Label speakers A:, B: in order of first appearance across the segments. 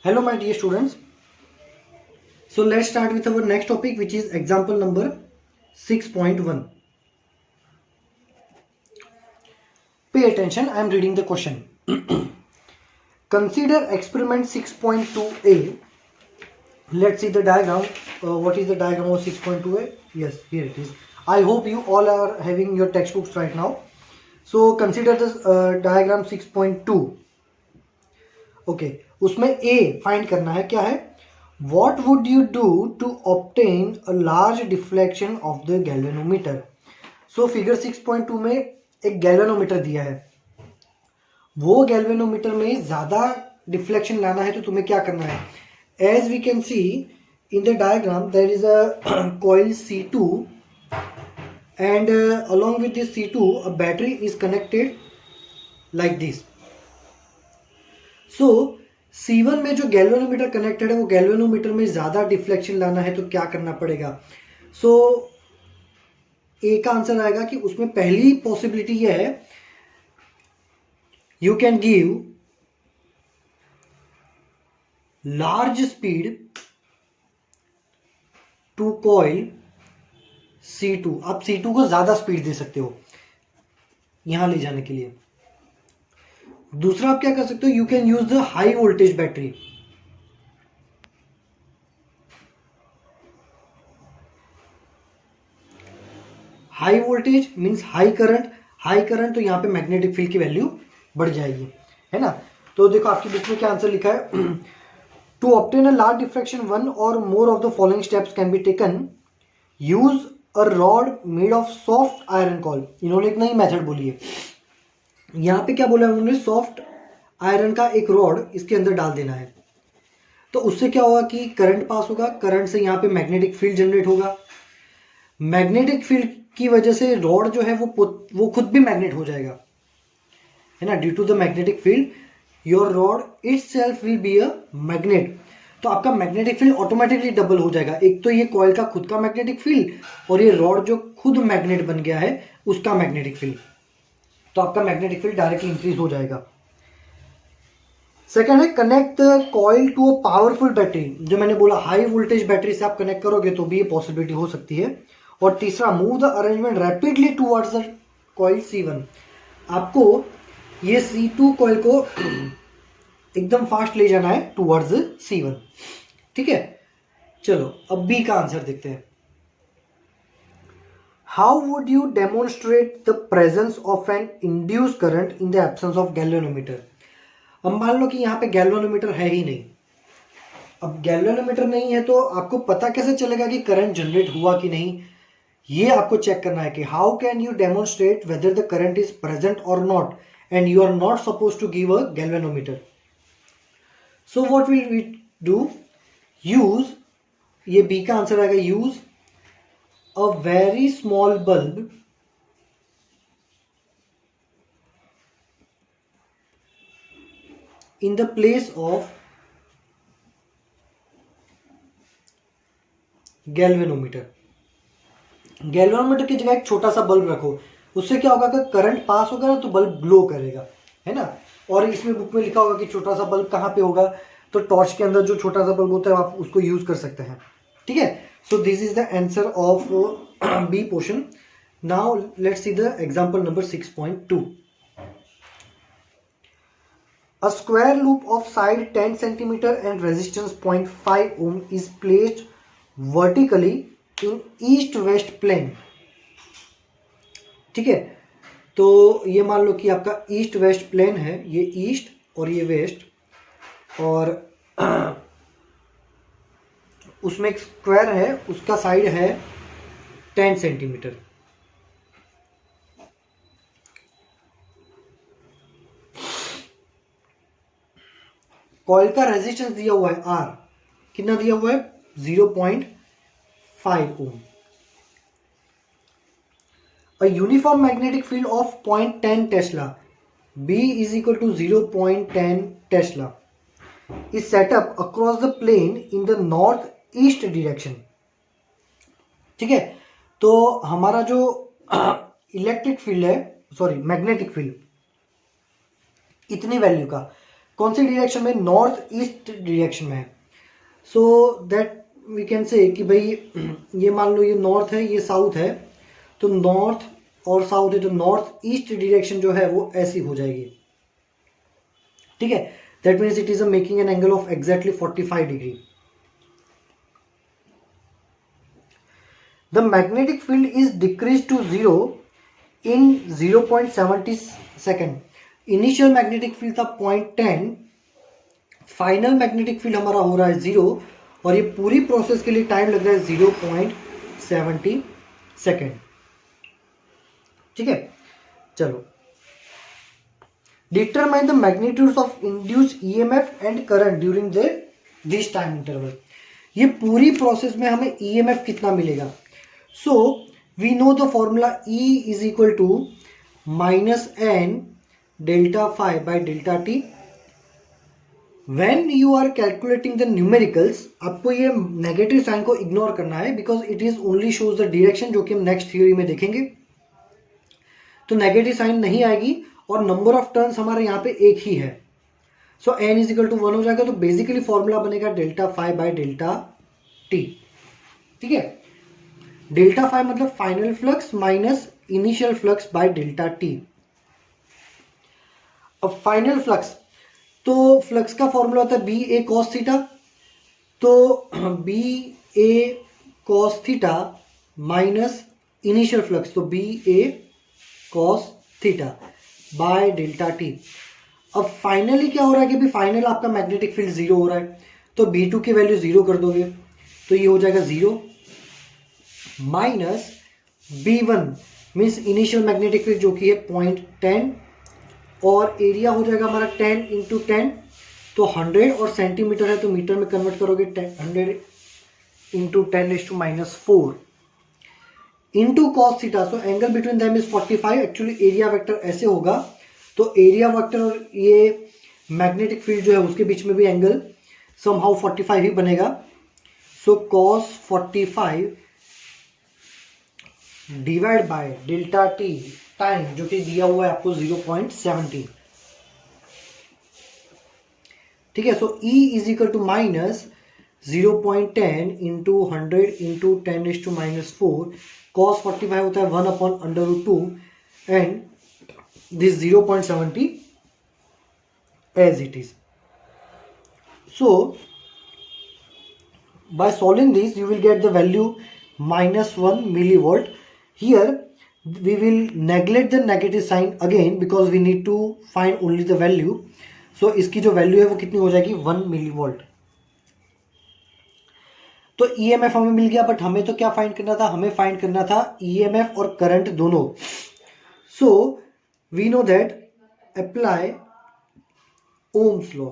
A: Hello my dear students. So let's start with our next topic, which is example number 6.1. Pay attention, I am reading the question. Consider experiment 6.2a. Let's see the diagram. What is the diagram of 6.2a? Yes, here it is. I hope you all are having your textbooks right now. So consider this diagram 6.2. Okay, उसमें A find करना है. क्या है? What would you do to obtain a large deflection of the galvanometer? So figure 6.2 में एक galvanometer दिया है. वो गैल्वेनोमीटर में ज़्यादा डिफ्लेक्शन लाना है तो तुम्हें क्या करना है? As we can see in the diagram, there is a coil C2 and along with this C2 a battery is connected like this. So C1 में जो गैल्वेनोमीटर कनेक्टेड है वो गैल्वेनोमीटर में ज़्यादा डिफ्लेक्शन लाना है तो क्या करना पड़ेगा? सो ए का आंसर आएगा कि उसमें पहली पॉसिबिलिटी ये है, you can give large speed to coil C2. आप C2 को ज़्यादा स्पीड दे सकते हो यहां ले जाने के लिए. दूसरा आप क्या कर सकते हो? You can use the high voltage battery. High voltage means high current. High current तो यहां पे मैग्नेटिक फील्ड की वैल्यू बढ़ जाएगी, है ना. तो देखो आपकी बुक में क्या आंसर लिखा है. To obtain a large diffraction one और more of the following steps can be taken. Use a rod made of soft iron coil. इन्होंने एक नई मेथड बोली है. यहाँ पे क्या बोला है उन्होंने? सॉफ्ट आयरन का एक रॉड इसके अंदर डाल देना है. तो उससे क्या होगा कि करंट पास होगा. करंट से यहाँ पे मैग्नेटिक फील्ड जनरेट होगा. मैग्नेटिक फील्ड की वजह से रॉड जो है वो खुद भी मैग्नेट हो जाएगा, है ना. Due to the magnetic field your rod itself will be a magnet. तो आपका मैग्नेटिक फील्ड ऑटोमेटिकली डबल हो जाएगा. एक तो ये कॉइल का खुद का मैग्नेटिक फील्ड और ये रॉड जो खुद मैग्नेट बन गया है उसका मैग्नेटिक फील्ड. तो आपका मैग्नेटिक फील्ड डायरेक्टली इंक्रीज हो जाएगा. सेकंड है connect the coil to a powerful battery. जो मैंने बोला हाई वोल्टेज बैटरी से आप कनेक्ट करोगे तो भी ये पॉसिबिलिटी हो सकती है. और तीसरा move the arrangement rapidly towards the coil C1. आपको ये C2 कॉइल को एकदम फास्ट ले जाना है टूवर्ड्स C1. ठीक है, चलो अब बी का आंसर देखते हैं. How would you demonstrate the presence of an induced current in the absence of galvanometer? अब मान लो कि यहाँ पे गैल्वेनोमीटर है ही नहीं. अब गैल्वेनोमीटर नहीं है तो आपको पता कैसे चलेगा कि करंट जनरेट हुआ कि नहीं? ये आपको चेक करना है कि how can you demonstrate whether the current is present और not, and you are not suppose to give a galvanometer. So what will we do? Use, ये बी का आंसर आएगा, use a very small bulb in the place of galvanometer. Galvanometer की जगह एक छोटा सा bulb रखो. उससे क्या होगा कि करंट पास होगा ना तो बल्ब ग्लो करेगा, है ना. और इसमें बुक में लिखा होगा कि छोटा सा बल्ब कहाँ पे होगा, तो टॉर्च के अंदर जो छोटा सा बल्ब होता है आप उसको यूज कर सकते हैं. ठीक है, so this is the answer of B portion. Now let's see the example number 6.2. A square loop of side 10 cm and resistance 0.5 ohm is placed vertically in east west plane. ठीक है, तो ये मान लो कि आपका ईस्ट वेस्ट प्लेन है. ये east और ये वेस्ट, और उसमें एक स्क्वायर है, उसका साइड है 10 सेंटीमीटर. कॉइल का रेजिस्टेंस दिया हुआ है R. कितना दिया हुआ है? 0.5 ohm. A uniform magnetic field of 0.10 tesla, B is equal to 0.10 tesla, is set up across the plane in the north east direction. ठीक है, तो हमारा जो इलेक्ट्रिक फील्ड है, सॉरी मैग्नेटिक फील्ड, इतनी वैल्यू का कौन सी डायरेक्शन में, नॉर्थ ईस्ट डायरेक्शन में है। So that we can say कि भाई ये मान लो ये नॉर्थ है, ये साउथ है, तो नॉर्थ और साउथ है, तो नॉर्थ ईस्ट डायरेक्शन जो है वो ऐसी हो जाएगी, ठीक है। That means it is making an angle of exactly 45 degree. The magnetic field is decrease to 0 in 0.70 second. Initial magnetic field था 0.10, फाइनल मैग्नेटिक फील्ड हमारा हो रहा है 0, और ये पूरी प्रोसेस के लिए टाइम लग रहा है 0.70 सेकेंड, ठीक है। चलो, determine the magnitude of induced EMF and current during this time interval. ये पूरी प्रोसेस में हमें ईएमएफ कितना मिलेगा। So we know the formula E is equal to -n delta phi by delta T. When you are calculating the numericals, आपको ये negative sign को ignore करना है, because it is only shows the direction, जो कि हम next theory में देखेंगे। तो नेगेटिव साइन नहीं आएगी, और नंबर ऑफ टर्न्स हमारे यहाँ पे एक ही है। So n is equal to 1 हो जाएगा। तो बेसिकली फॉर्मूला बनेगा delta phi by delta t, ठीक है। डेल्टा फाई मतलब final flux minus initial flux by delta t. अब फाइनल फ्लक्स, तो फ्लक्स का फॉर्मूला होता है बी ए कॉस थीटा। तो B A cos theta minus initial flux, तो B A cos theta by delta t. अब finally क्या हो रहा है कि भी फाइनल आपका मैग्नेटिक फील्ड 0 हो रहा है, तो B2 की वैल्यू 0 कर दोगे, तो ये हो जाएगा 0 minus B1 means initial magnetic field जो कि है 0.10, और एरिया हो जाएगा हमारा 10 इंटू 10, तो 100, और सेंटीमीटर है तो मीटर में कन्वर्ट करोगे 100 into 10⁻⁴ into cos theta. So angle between them is 45। Actually area vector ऐसे होगा, तो एरिया वेक्टर और ये मैग्नेटिक फील्ड जो है उसके बीच में भी एंगल समहाउ 45 ही बनेगा। So cos 45 divide by delta T time, जो कि दिया हुआ है आपको 0.70, ठीक है। So E is equal to minus 0.10 into 100 into 10⁻⁴, cos 45 होता है 1/√2 and this 0.70 as it is. So by solving this you will get the value -1 millivolt. Here we will neglect the negative sign again because we need to find only the value. So इसकी जो value है वो कितनी हो जाएगी 1 millivolt. तो EMF हमें मिल गया, बट हमें तो क्या फाइंड करना था, हमें फाइंड करना था EMF और करंट दोनों। सो we know that apply Ohm's law,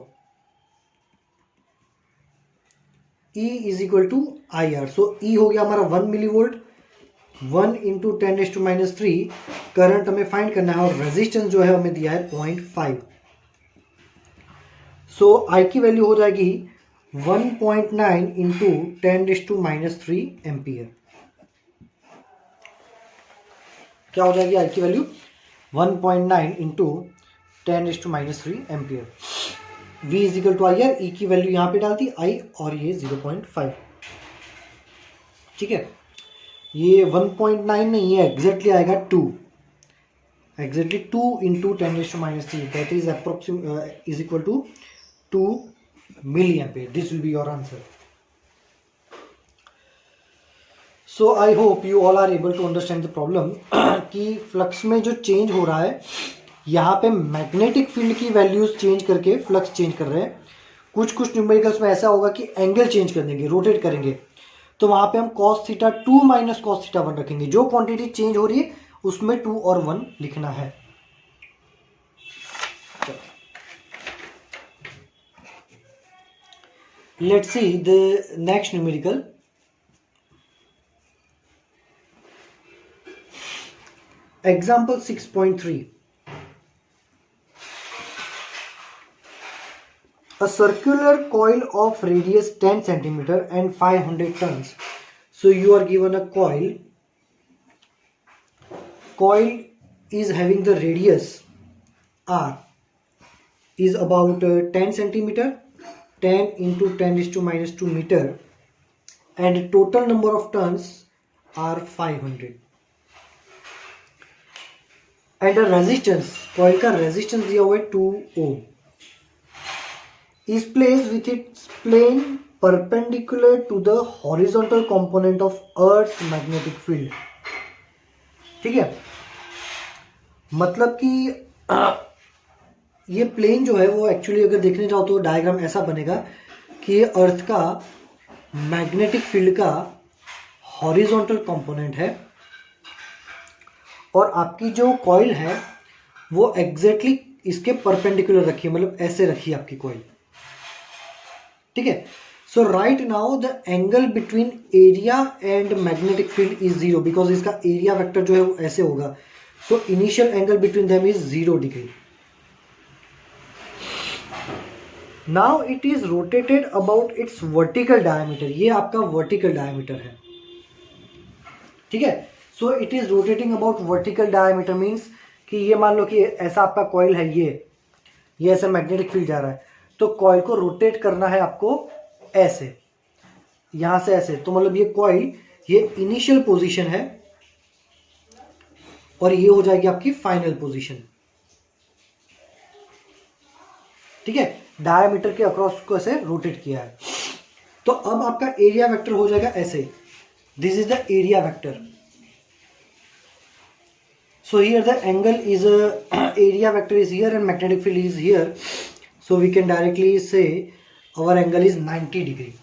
A: E is equal to IR. So E हो गया हमारा 1 मिलीवोल्ट, 1 इंटू 10⁻³ करंट हमें फाइंड करना है, और रेजिस्टेंस जो है हमें दिया है 0.5। सो I की वैल्यू हो जाएगी 1.9 इंटू 10⁻³ एम्पियर। क्या हो जाएगी I की value 1.9 into 10⁻³ ampere. V is equal to IR, E की वैल्यू यहाँ पे डालती I, और ये 0.5, ठीक है। ये 1.9 नहीं है, एग्जैक्टली आएगा 2, exactly 2 into 10⁻³ that is approximate is equal to 2 milli ampere. This will be your answer. So I hope you all are able to understand the problem कि फ्लक्स में जो चेंज हो रहा है, यहाँ पे मैग्नेटिक फील्ड की वैल्यूज चेंज करके फ्लक्स चेंज कर रहे हैं। कुछ कुछ न्यूमेरिकल्स में ऐसा होगा कि एंगल चेंज कर देंगे, रोटेट करेंगे, तो वहाँ पे हम cos theta 2 minus cos theta 1 रखेंगे। जो क्वांटिटी चेंज हो रही है उसमें 2 और 1 लिखना है। Let's see the next numerical. Example 6.3. A circular coil of radius 10 centimeter and 500 turns. So you are given a coil. Coil is having the radius R is about 10 centimeter, 10 into 10 is to minus 2 meter, and total number of turns are 500. And the resistance, coil का resistance दिया हुआ है 2 ohm, is placed with its plane perpendicular to the horizontal component of Earth's magnetic field. ठीक है, मतलब कि ये plane जो है वो एक्चुअली अगर देखने जाओ तो डायग्राम ऐसा बनेगा कि ये अर्थ का मैग्नेटिक फील्ड का हॉरिजॉन्टल कंपोनेंट है और आपकी जो कॉइल है वो एग्जैक्टली इसके परपेंडिकुलर रखी है, मतलब ऐसे रखी है आपकी कॉइल. ठीक है. So right now the angle between area and magnetic field is 0 because इसका एरिया वेक्टर जो है वो ऐसे होगा. So initial angle between them is 0 degree. Now it is rotated about its vertical diameter. ये आपका वर्टिकल डायमीटर है. ठीक है. So it is rotating about vertical diameter means कि ये मान लो कि ऐसा आपका कॉइल है, ये ऐसा मैग्नेटिक फील्ड जा रहा है, तो कॉइल को रोटेट करना है आपको ऐसे, यहां से ऐसे. तो मतलब ये कॉइल ये इनिशियल पोजीशन है और ये हो जाएगी आपकी फाइनल पोजीशन. ठीक है. डायमीटर के अक्रॉस को ऐसे रोटेट किया है. तो अब आपका एरिया वेक्टर हो जाएगा ऐसे. This is the area vector. So here the angle is area vector is here and magnetic field is here. So we can directly say our angle is 90 degree.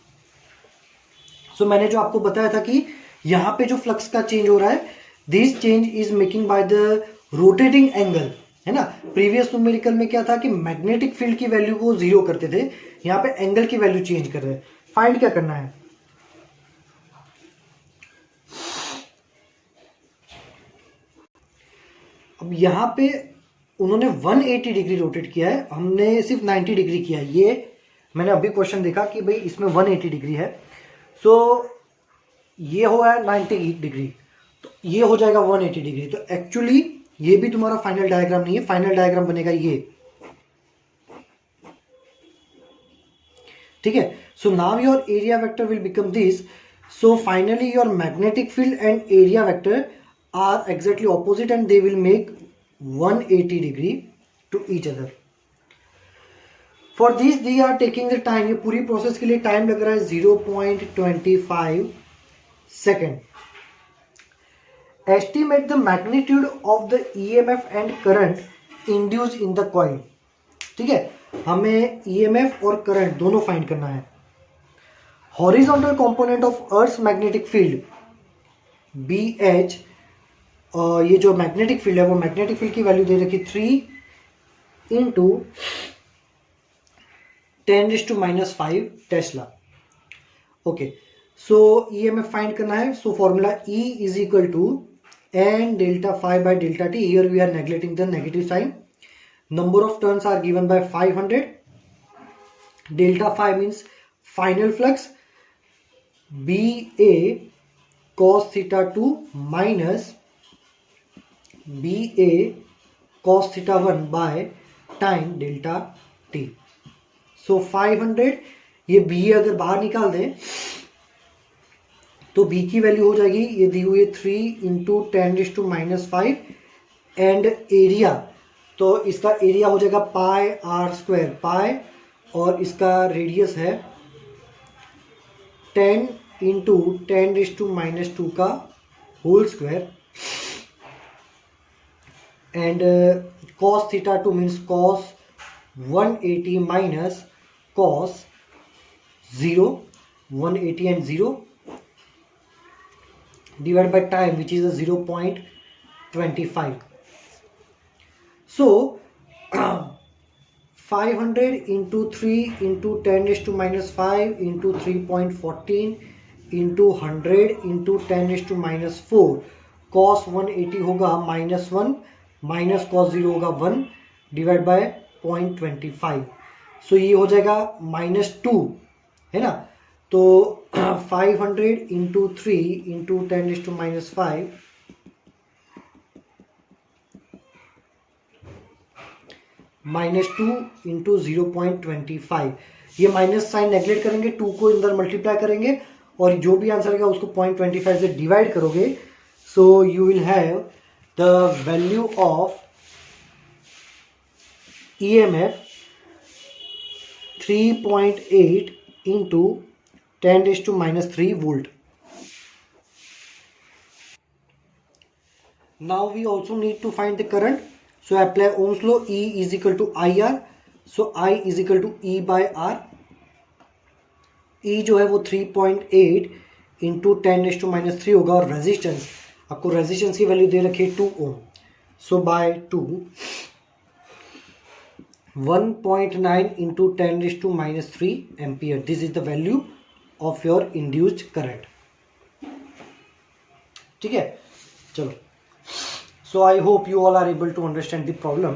A: So मैंने जो आपको बताया था कि यहाँ पे जो फ्लक्स का चेंज हो रहा है, this change is making by the rotating angle, है ना. प्रीवियस न्यूमेरिकल में क्या था कि मैग्नेटिक फील्ड की वैल्यू को 0 करते थे, यहाँ पे एंगल की वैल्यू चेंज कर रहे हैं. फाइंड क्या करना है, अब यहाँ पे उन्होंने 180 डिग्री रोटेट किया है, हमने सिर्फ 90 डिग्री किया है. ये मैंने अभी क्वेश्चन देखा कि भाई इसमें 180 डिग्री है. सो ये हुआ है 90 डिग्री, तो ये हो जाएगा 180 डिग्री. तो एक्चुअली ये भी तुम्हारा फाइनल डायग्राम नहीं है. फाइनल डायग्राम बनेगा ये. ठीक है. So now your area vector will become this. So finally your magnetic field and area vector are exactly opposite and they will make 180 degree to each other. For this they are taking the time. ये पूरी process के लिए time लग रहा है 0.25 second. Estimate the magnitude of the EMF and current induced in the coil. ठीक है, हमें EMF और करंट दोनों फाइंड करना है. Horizontal component of Earth's magnetic field BH, ये जो मैग्नेटिक फील्ड है वो मैग्नेटिक फील्ड की वैल्यू दे रखी 3 into 10⁻⁵ tesla. Okay. So EMF find करना है. So formula E is equal to n delta phi by delta t. Here we are neglecting the negative sign. Number of turns are given by 500. Delta phi means final flux. BA cos theta 2 minus BA cos theta 1 by time delta t. So 500, ये BA अगर बाहर निकाल दें तो B की value हो जाएगी, ये दी हुई है 3 इंटू 10⁻⁵. एंड एरिया, तो इसका एरिया हो जाएगा पाई आर स्क्वायर पाई, और इसका रेडियस है 10 इंटू 10⁻² का whole square. And cos theta 2 means cos 180 minus cos 0, 180 and 0 divided by time which is a 0.25. So 500 into 3 into 10⁻⁵ into 3.14 into 100 into 10⁻⁴. cos 180 होगा -1 minus cos 0 होगा 1 divide by 0.25. सो ये हो जाएगा -2, है ना. तो 500 इंटू 3 इंटू 10⁻⁵, -2 इंटू 0.25, ये माइनस साइन नेगलेक्ट करेंगे, 2 को अंदर मल्टीप्लाई करेंगे और जो भी आंसर आएगा उसको 0.25 से डिवाइड करोगे. So you will have the value of EMF 3.8 into 10⁻³ volt. Now we also need to find the current. So apply Ohm's law. E is equal to IR. So I is equal to E by R. E जो है वो 3.8 into 10⁻³ होगा और resistance, आपको resistance की value दे रखी है 2 ohm. So by 2 1.9 into 10⁻³ ampere. This is the value of your induced current. ठीक है, चलो. So I hope you all are able to understand the problem.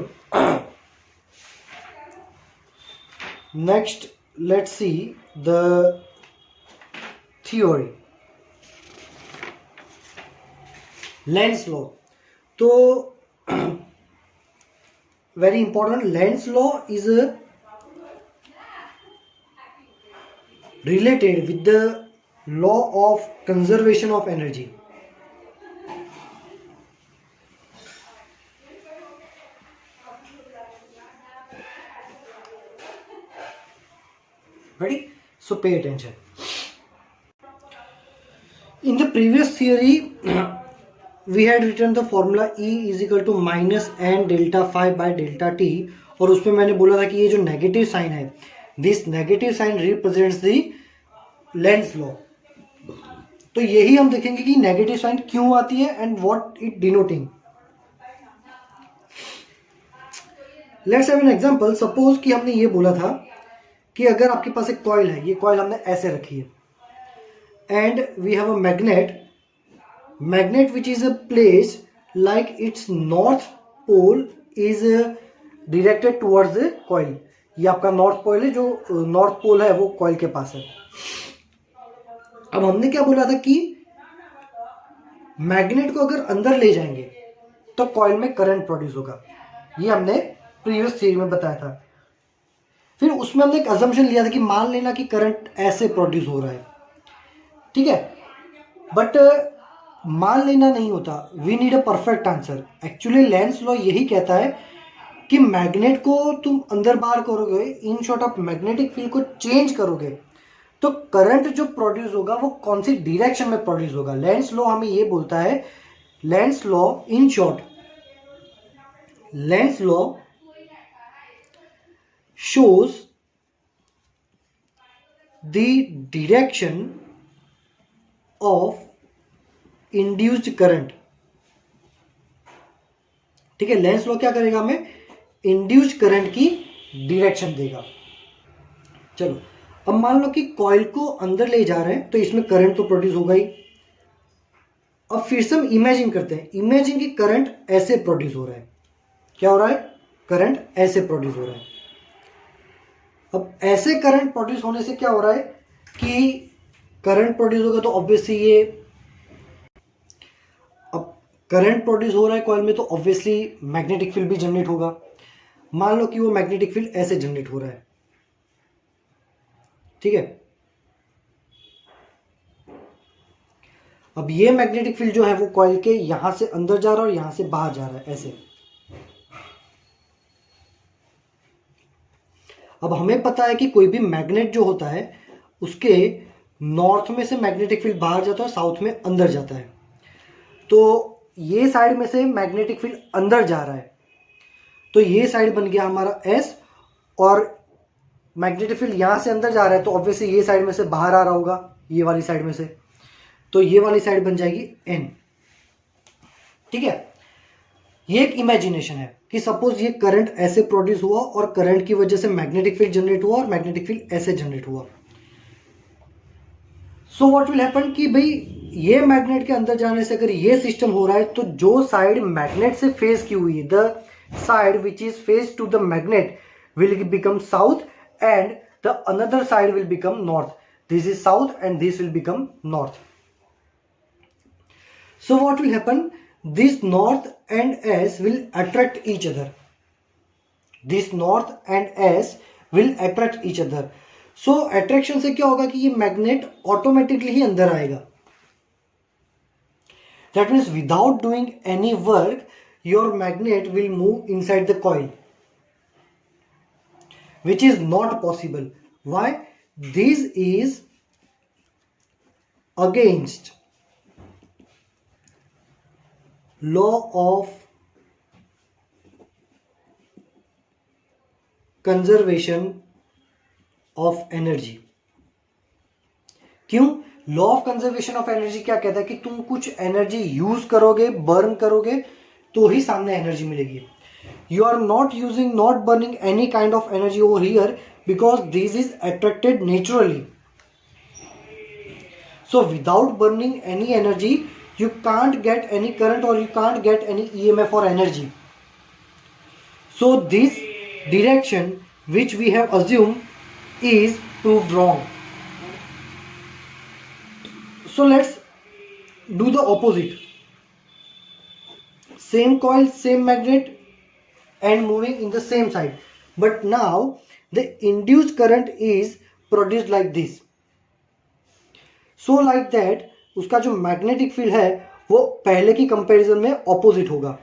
A: Next, let's see the theory. Lenz's law. तो very important. Lenz's law is related with the law of conservation of energy. Ready? So pay attention. In the previous theory, we had written the formula E is equal to -n delta phi by delta t, और उसमें मैंने बोला था कि ये जो negative sign है, this negative sign represents the Lenz law. तो यही हम देखेंगे कि नेगेटिव साइन क्यों आती है and what it denoting. Let's have an example. Suppose कि हमने ये बोला था कि अगर आपके पास एक कॉइल है, ये कॉइल हमने ऐसे रखी है, and we have a magnet which is a place like its north pole is directed towards the coil. ये आपका नॉर्थ पोल है, जो नॉर्थ पोल है वो कॉइल के पास है. अब हमने क्या बोला था कि मैग्नेट को अगर अंदर ले जाएंगे तो कॉइल में करंट प्रोड्यूस होगा. ये हमने प्रीवियस थ्योरी में बताया था. फिर उसमें हमने एक अजम्पशन लिया था कि मान लेना कि करंट ऐसे प्रोड्यूस हो रहा है. ठीक है, बट मान लेना नहीं होता. We need a perfect answer. Actually Lenz law यही कहता है कि मैग्नेट को तुम अंदर बाहर करोगे, in short of magnetic field को चेंज करोगे, तो करंट जो प्रोड्यूस होगा वो कौन सी डायरेक्शन में प्रोड्यूस होगा. लेंस लॉ हमें ये बोलता है, Lenz law in short, Lenz law shows the direction of induced current. ठीक है, लेंस लॉ क्या करेगा, हमें इंड्यूस्ड करंट की डायरेक्शन देगा. चलो, अब मान लो कि कॉइल को अंदर ले जा रहे हैं तो इसमें करंट तो प्रोड्यूस होगा ही. अब फिर से हम इमेजिन करते हैं, इमेजिन कि करंट ऐसे प्रोड्यूस हो रहा है. क्या हो रहा है, करंट ऐसे प्रोड्यूस हो रहा है. अब ऐसे करंट प्रोड्यूस होने से क्या हो रहा है कि करंट प्रोड्यूस होगा तो ऑब्वियसली ये, अब करंट प्रोड्यूस हो रहा है कॉइल में तो ऑब्वियसली मैग्नेटिक फील्ड भी जनरेट होगा. मान लो कि वो मैग्नेटिक फील्ड ऐसे जनरेट हो रहा है. ठीक है, अब ये मैग्नेटिक फील्ड जो है वो कॉइल के यहां से अंदर जा रहा है और यहां से बाहर जा रहा है ऐसे. अब हमें पता है कि कोई भी मैग्नेट जो होता है उसके नॉर्थ में से मैग्नेटिक फील्ड बाहर जाता है, साउथ में अंदर जाता है. तो ये साइड में से मैग्नेटिक फील्ड अंदर जा रहा है, तो ये साइड बन गया हमारा S, और मैग्नेटिक फील्ड यहां से अंदर जा रहा है तो ऑब्वियसली ये साइड में से बाहर आ रहा होगा, ये वाली साइड में से, तो ये वाली साइड बन जाएगी N. ठीक है, ये एक इमेजिनेशन है कि सपोज ये करंट ऐसे प्रोड्यूस हुआ और करंट की वजह से मैग्नेटिक फील्ड जनरेट हुआ और मैग्नेटिक फील्ड ऐसे जनरेट हुआ. सो व्हाट विल हैपन कि भाई ये मैग्नेट के अंदर जाने से अगर ये सिस्टम हो रहा है तो जो साइड मैग्नेट से फेस की हुई है, the side which is face to the magnet will become south and the another side will become north. This is south and this will become north. So what will happen, this north and S will attract each other. This north and S will attract each other. सो attraction से क्या होगा कि ये magnet automatically ही अंदर आएगा। That means without doing any work your magnet will move inside the coil, which is not possible. Why? This is against law of conservation of energy. क्यों? Law of conservation of energy क्या कहता है कि तुम कुछ energy use करोगे, burn करोगे, तो ही सामने एनर्जी मिलेगी। You are not burning any kind of energy over here because this is attracted naturally. So without burning any energy, you can't get any current or you can't get any EMF or energy. So this direction which we have assumed is proved wrong. So let's do the opposite. Same coil, same magnet, and moving in the same side, but now the induced current is produced like this. So like that उसका जो magnetic field है वो पहले की comparison में opposite होगा।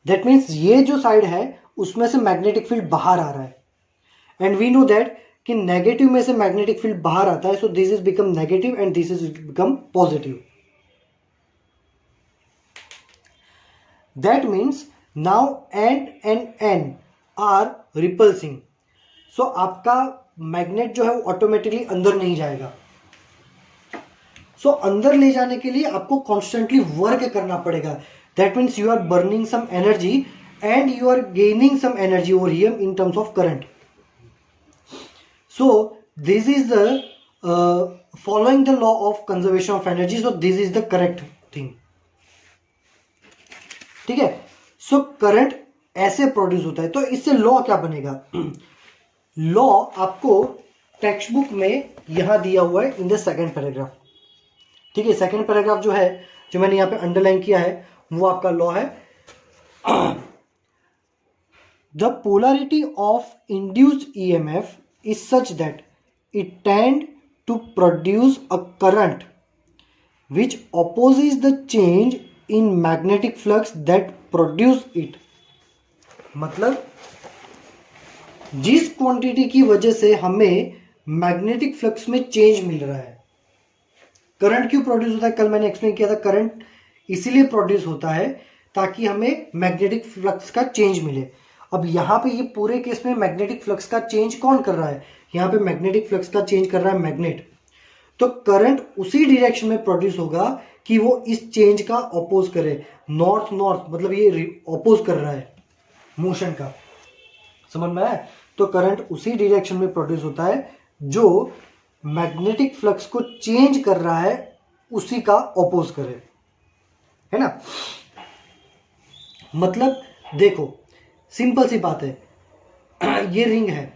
A: That means ये जो साइड है उसमें से मैग्नेटिक फील्ड बाहर आ रहा है, एंड वी नो दैट कि नेगेटिव में से मैग्नेटिक फील्ड बाहर आता है। So this is become negative and this is become positive. That means now N and N are repulsing. So आपका मैग्नेट जो है वो ऑटोमेटिकली अंदर नहीं जाएगा। So अंदर ले जाने के लिए आपको कॉन्स्टेंटली वर्क करना पड़ेगा। That means you are burning some energy and you are gaining some energy over here in terms of current. So this is the following the law of conservation of energy. So this is the correct thing. ठीक है। So current ऐसे produce होता है। तो इससे law क्या बनेगा? Law आपको टेक्स्ट बुक में यहां दिया हुआ है इन द सेकेंड पैराग्राफ। ठीक है, सेकेंड पैराग्राफ जो है, जो मैंने यहां पे अंडरलाइन किया है, वो आपका लॉ है। The polarity of induced EMF is such that it tend to produce a current which opposes the change in magnetic flux that produce it. मतलब जिस क्वांटिटी की वजह से हमें मैग्नेटिक फ्लक्स में चेंज मिल रहा है, करंट क्यों प्रोड्यूस होता है? कल मैंने एक्सप्लेन किया था, करंट इसीलिए प्रोड्यूस होता है ताकि हमें मैग्नेटिक फ्लक्स का चेंज मिले। अब यहां पे ये पूरे केस में मैग्नेटिक फ्लक्स का चेंज कौन कर रहा है? यहां पे मैग्नेटिक फ्लक्स का चेंज कर रहा है मैग्नेट। तो करंट उसी डायरेक्शन में प्रोड्यूस होगा कि वो इस चेंज का अपोज करे। नॉर्थ नॉर्थ मतलब ये अपोज कर रहा है मोशन का, समझ में आया? तो करंट उसी डायरेक्शन में प्रोड्यूस होता है जो मैग्नेटिक फ्लक्स को चेंज कर रहा है, उसी का अपोज करे, है ना? मतलब देखो सिंपल सी बात है, ये रिंग है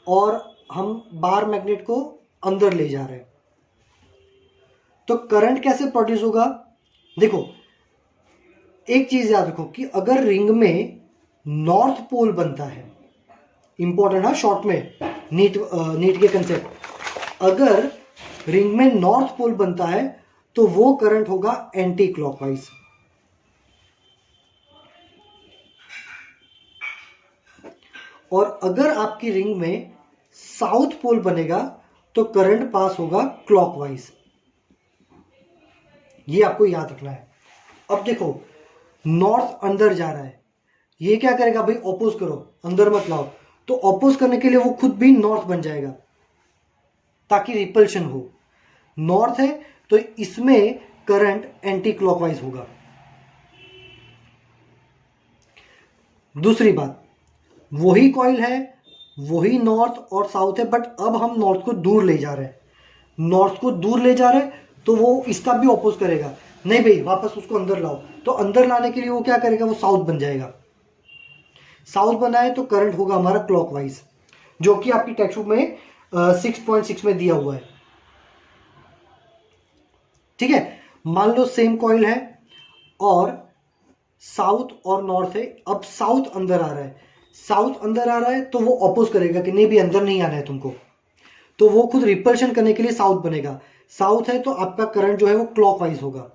A: और हम बाहर मैग्नेट को अंदर ले जा रहे हैं, तो करंट कैसे प्रोड्यूस होगा? देखो एक चीज याद रखो कि अगर रिंग में नॉर्थ पोल बनता है, इंपॉर्टेंट है शॉर्ट में नीट के कंसेप्ट, अगर रिंग में नॉर्थ पोल बनता है तो वो करंट होगा एंटी क्लॉकवाइज। और अगर आपकी रिंग में साउथ पोल बनेगा तो करंट पास होगा क्लॉकवाइज। ये आपको याद रखना है। अब देखो नॉर्थ अंदर जा रहा है, ये क्या करेगा भाई? ऑपोज करो, अंदर मत लाओ। तो ऑपोज करने के लिए वो खुद भी नॉर्थ बन जाएगा ताकि रिपल्शन हो। नॉर्थ है तो इसमें करंट एंटी क्लॉकवाइज होगा। दूसरी बात, वही कॉइल है, वही नॉर्थ और साउथ है, बट अब हम नॉर्थ को दूर ले जा रहे हैं। नॉर्थ को दूर ले जा रहे हैं तो वो इसका भी ऑपोज करेगा, नहीं भाई वापस उसको अंदर लाओ। तो अंदर लाने के लिए वो क्या करेगा? वो साउथ बन जाएगा। साउथ बनाए तो करंट होगा हमारा क्लॉकवाइज, जो कि आपकी टेक्स्ट बुक में 6.6 में दिया हुआ है। ठीक है, मान लो सेम कॉइल है और साउथ और नॉर्थ है, अब साउथ अंदर आ रहा है, साउथ अंदर आ रहा है तो वो अपोज करेगा कि नहीं भी अंदर नहीं आना है तुमको, तो वो खुद रिपल्शन करने के लिए साउथ बनेगा। साउथ है तो आपका करंट जो है वो क्लॉकवाइज होगा।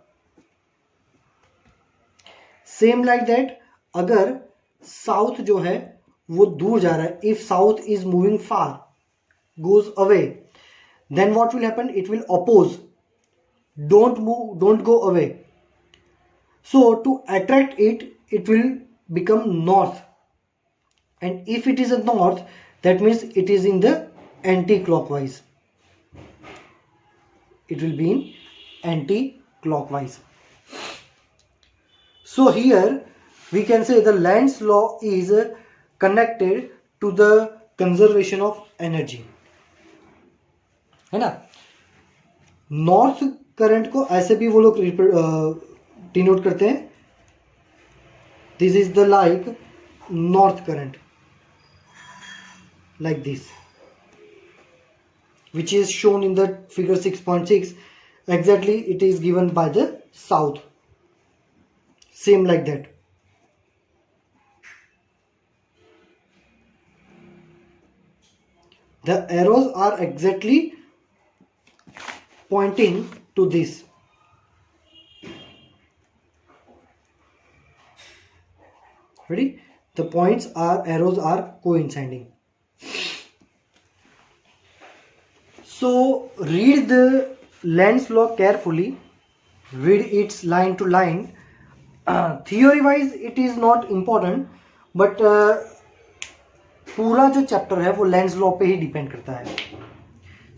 A: सेम लाइक दैट, अगर साउथ जो है वो दूर जा रहा है, if south is moving far, goes away, then what will happen? It will oppose, don't move, don't go away. So to attract it, it will become north, and if it is a north, that means it is in the anti-clockwise, it will be in anti-clockwise. So here we can say the Land's law is connected to the conservation of energy, है ना। North current को ऐसे भी वो लोग denote करते हैं, this is the like north current, like this, which is shown in the figure 6.6, exactly it is given by the south, same like that. The arrows are exactly pointing to this. Ready? The points are, arrows are coinciding. So read the Land's law carefully. Read its line to line. Theory wise it is not important, but पूरा जो chapter है वो Lenz law पे ही depend करता है।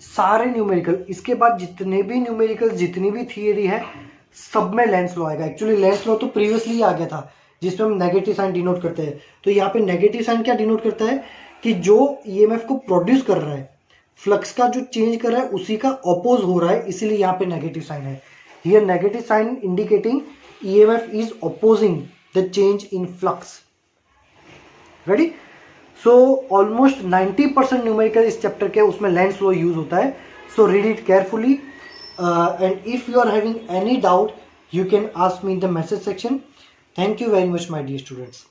A: सारे numerical, इसके बाद जितने भी न्यूमेरिकल, जितनी भी थियरी है, सब में लेंस लॉ आएगा। एक्चुअली लेंस लॉ तो प्रीवियसली आ गया था जिसमें हम नेगेटिव साइन डिनोट करते हैं, तो यहाँ पे नेगेटिव साइन क्या डिनोट करता है कि जो ईएमएफ को प्रोड्यूस कर रहा है, फ्लक्स का जो चेंज कर रहा है उसी का अपोज हो रहा है, इसीलिए यहाँ पे नेगेटिव साइन है। Here negative sign indicating EMF is opposing the change in flux. Ready? So almost 90% numerical इस चैप्टर के उसमें लेंस लॉ यूज होता है। So read it carefully, and if you are having any doubt you can ask me in the message section. Thank you very much, my dear students.